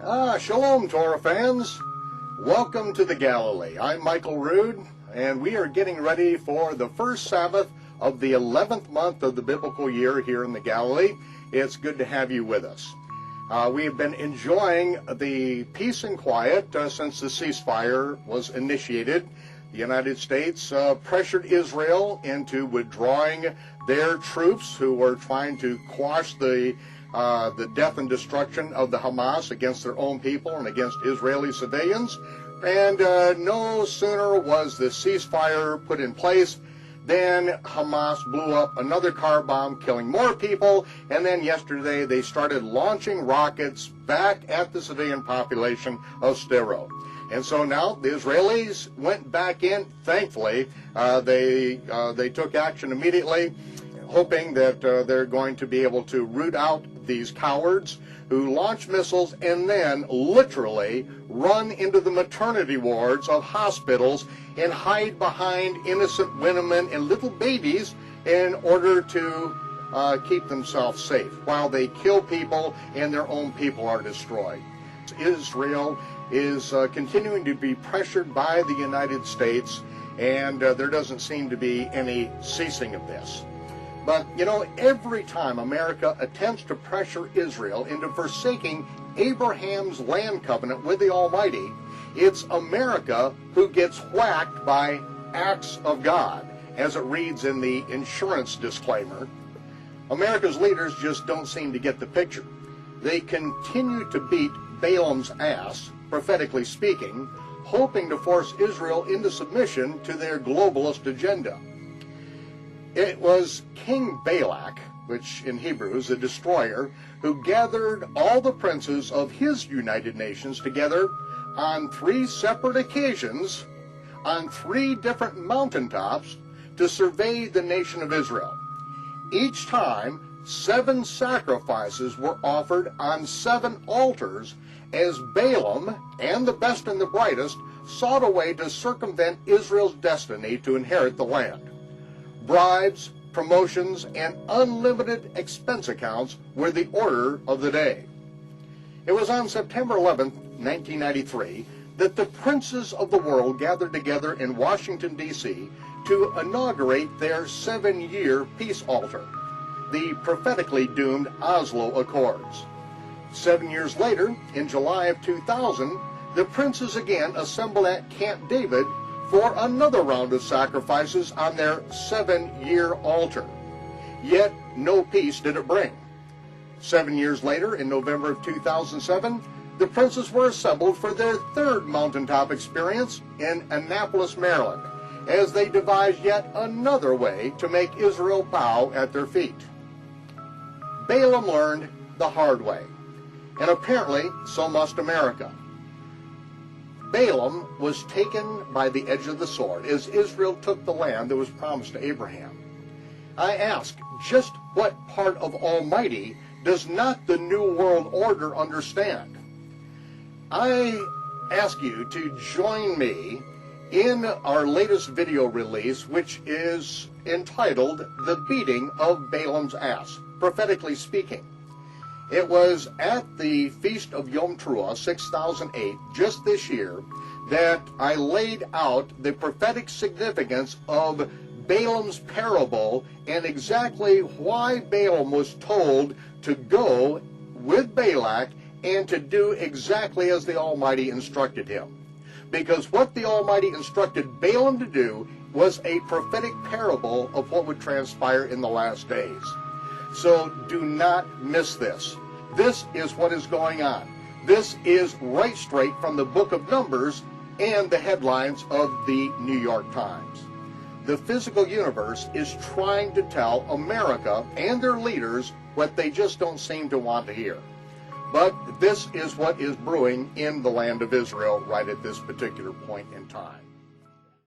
Shalom, Torah fans. Welcome to the Galilee. I'm Michael Rood, and we are getting ready for the first Sabbath of the 11th month of the biblical year here in the Galilee. It's good to have you with us. We have been enjoying the peace and quiet since the ceasefire was initiated. The United States pressured Israel into withdrawing their troops who were trying to quash the death and destruction of the Hamas against their own people and against Israeli civilians. And no sooner was the ceasefire put in place than Hamas blew up another car bomb, killing more people. And then yesterday they started launching rockets back at the civilian population of Sderot. And so now the Israelis went back in. Thankfully, they took action immediately, hoping that they're going to be able to root out these cowards who launch missiles and then literally run into the maternity wards of hospitals and hide behind innocent women and little babies in order to keep themselves safe while they kill people and their own people are destroyed. Israel is continuing to be pressured by the United States, and there doesn't seem to be any ceasing of this. But, you know, every time America attempts to pressure Israel into forsaking Abraham's land covenant with the Almighty, it's America who gets whacked by acts of God, as it reads in the insurance disclaimer. America's leaders just don't seem to get the picture. They continue to beat Balaam's ass, prophetically speaking, hoping to force Israel into submission to their globalist agenda. It was King Balak, which in Hebrew is a destroyer, who gathered all the princes of his United Nations together on 3 separate occasions, on 3 different mountaintops, to survey the nation of Israel. Each time, 7 sacrifices were offered on 7 altars, as Balaam and the best and the brightest sought a way to circumvent Israel's destiny to inherit the land. Bribes, promotions, and unlimited expense accounts were the order of the day. It was on September 11, 1993, that the princes of the world gathered together in Washington, D.C. to inaugurate their 7-year peace altar, the prophetically doomed Oslo Accords. 7 years later, in July of 2000, the princes again assembled at Camp David for another round of sacrifices on their 7-year altar. Yet no peace did it bring. 7 years later, in November of 2007, the princes were assembled for their 3rd mountaintop experience in Annapolis, Maryland, as they devised yet another way to make Israel bow at their feet. Balaam learned the hard way, and apparently so must America. Balaam was taken by the edge of the sword as Israel took the land that was promised to Abraham. I ask, just what part of Almighty does not the New World Order understand? I ask you to join me in our latest video release, which is entitled The Beating of Balaam's Ass, prophetically speaking. It was at the Feast of Yom Teruah, 6008, just this year, that I laid out the prophetic significance of Balaam's parable and exactly why Balaam was told to go with Balak and to do exactly as the Almighty instructed him. Because what the Almighty instructed Balaam to do was a prophetic parable of what would transpire in the last days. So do not miss this. This is what is going on. This is right straight from the book of Numbers and the headlines of the New York Times. The physical universe is trying to tell America and their leaders what they just don't seem to want to hear. But this is what is brewing in the land of Israel right at this particular point in time.